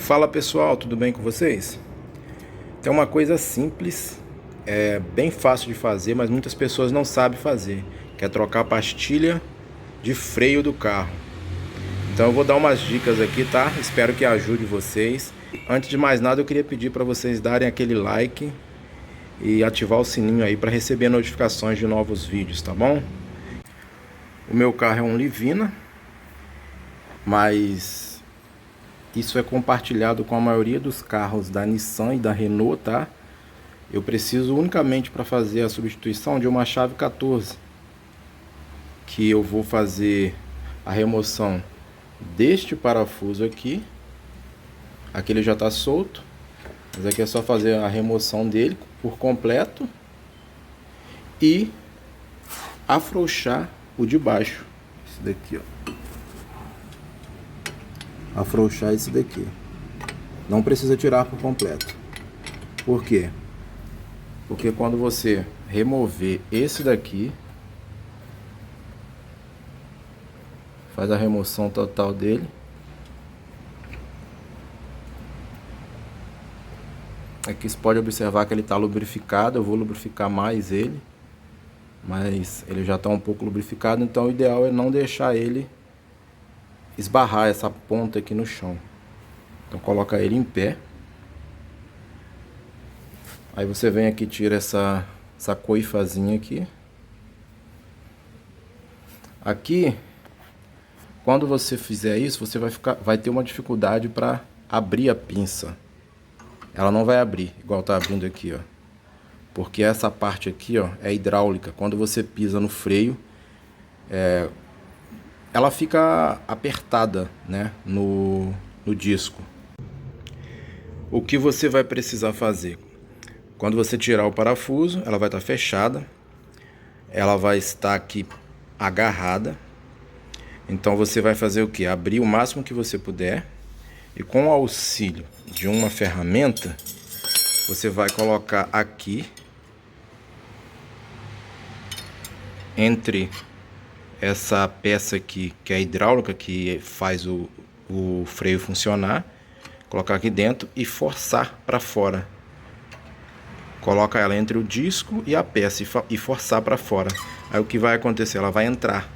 Fala pessoal, tudo bem com vocês? Tem uma coisa simples, bem fácil de fazer, mas muitas pessoas não sabem fazer, que é trocar a pastilha de freio do carro. Então eu vou dar umas dicas aqui, tá? Espero que ajude vocês. Antes de mais nada, eu queria pedir para vocês darem aquele like e ativar o sininho aí para receber notificações de novos vídeos, tá bom? O meu carro é um Livina, mas isso é compartilhado com a maioria dos carros da Nissan e da Renault, tá? Eu preciso unicamente para fazer a substituição de uma chave 14, que eu vou fazer a remoção deste parafuso aqui. Aqui ele já está solto, mas aqui é só fazer a remoção dele por completo e afrouxar o de baixo, esse daqui, ó. Afrouxar esse daqui. Não precisa tirar por completo. Por quê? Porque quando você remover esse daqui, faz a remoção total dele, aqui você pode observar que ele está lubrificado. Eu vou lubrificar mais ele, mas ele já está um pouco lubrificado, então o ideal é não deixar ele esbarrar essa ponta aqui no chão. Então coloca ele em pé. Aí você vem aqui, tira essa coifazinha aqui. Aqui, quando você fizer isso, você vai ter uma dificuldade para abrir a pinça. Ela não vai abrir igual tá abrindo aqui, ó. Porque essa parte aqui, ó, é hidráulica. Quando você pisa no freio, ela fica apertada, né, no disco. O que você vai precisar fazer? Quando você tirar o parafuso, ela vai estar fechada. Ela vai estar aqui agarrada. Então você vai fazer o que? Abrir o máximo que você puder. E com o auxílio de uma ferramenta, você vai colocar aqui entre essa peça aqui, que é hidráulica, que faz o freio funcionar, colocar aqui dentro e forçar para fora. Coloca ela entre o disco e a peça e forçar para fora. Aí o que vai acontecer? Ela vai entrar.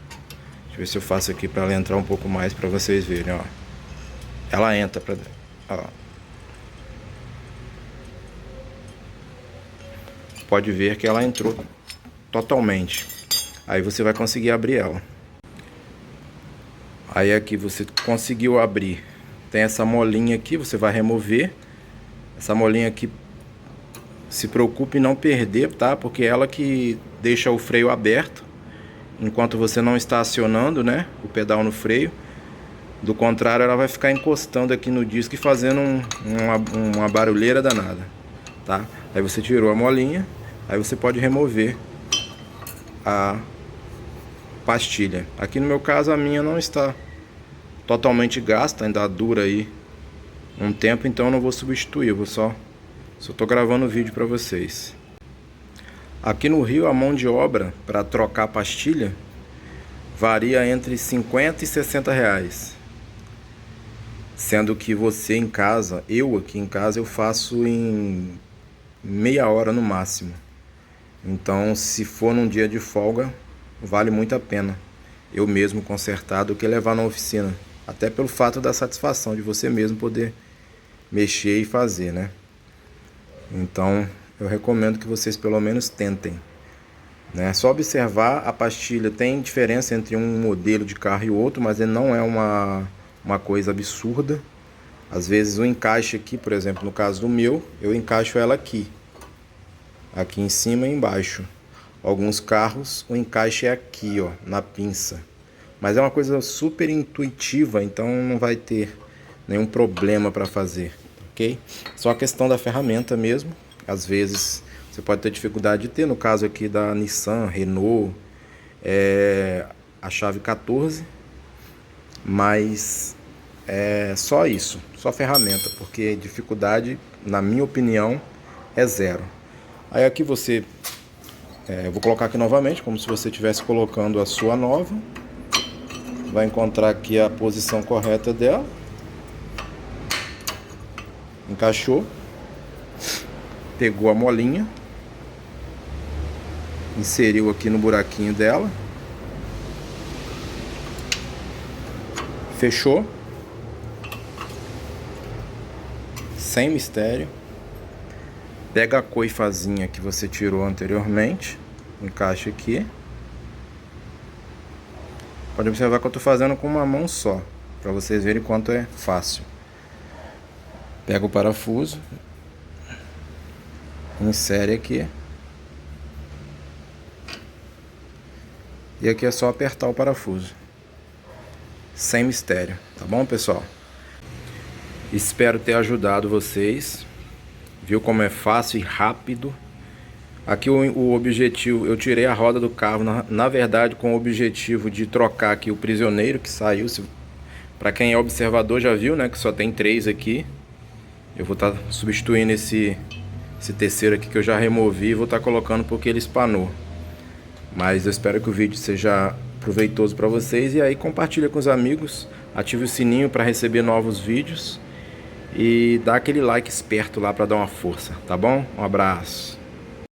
Deixa eu ver se eu faço aqui para ela entrar um pouco mais para vocês verem, ó. Ela entra para dentro, ó. Pode ver que ela entrou totalmente. Aí você vai conseguir abrir ela. Aí aqui você conseguiu abrir. Tem essa molinha aqui, você vai remover. Essa molinha aqui, se preocupe em não perder, tá? Porque é ela que deixa o freio aberto enquanto você não está acionando, né, o pedal no freio. Do contrário, ela vai ficar encostando aqui no disco e fazendo uma barulheira danada, tá? Aí você tirou a molinha, aí você pode remover a pastilha. Aqui no meu caso a minha não está totalmente gasta, ainda dura aí um tempo, então eu não vou substituir, eu vou só tô gravando o vídeo para vocês. Aqui no Rio a mão de obra para trocar a pastilha varia entre 50 e 60 reais. Sendo que você em casa, aqui em casa eu faço em meia hora no máximo. Então se for num dia de folga, vale muito a pena eu mesmo consertar do que levar na oficina. Até pelo fato da satisfação de você mesmo poder mexer e fazer, né? Então eu recomendo que vocês pelo menos tentem, né? Só observar a pastilha, tem diferença entre um modelo de carro e o outro, mas ele não é uma coisa absurda. Às vezes o encaixe aqui, por exemplo, no caso do meu, eu encaixo ela aqui em cima e embaixo. Alguns carros o encaixe é aqui, ó, na pinça. Mas é uma coisa super intuitiva, então não vai ter nenhum problema para fazer, ok? Só a questão da ferramenta mesmo. Às vezes você pode ter dificuldade de ter, no caso aqui da Nissan, Renault, a chave 14, mas é só isso, só ferramenta, porque dificuldade, na minha opinião, é zero. Aí aqui você, eu vou colocar aqui novamente, como se você estivesse colocando a sua nova. Vai encontrar aqui a posição correta dela. Encaixou. Pegou a molinha. Inseriu aqui no buraquinho dela. Fechou. Sem mistério. Pega a coifazinha que você tirou anteriormente. Encaixa aqui. Pode observar que eu estou fazendo com uma mão só, para vocês verem quanto é fácil. Pega o parafuso. Insere aqui. E aqui é só apertar o parafuso. Sem mistério, tá bom, pessoal? Espero ter ajudado vocês. Viu como é fácil e rápido? Aqui o objetivo, eu tirei a roda do carro, na verdade com o objetivo de trocar aqui o prisioneiro que saiu. Para quem é observador já viu, né, que só tem 3 aqui. Eu vou estar substituindo esse terceiro aqui que eu já removi e vou estar colocando porque ele espanou. Mas eu espero que o vídeo seja proveitoso para vocês. E aí compartilha com os amigos, ative o sininho para receber novos vídeos. E dá aquele like esperto lá para dar uma força, tá bom? Um abraço.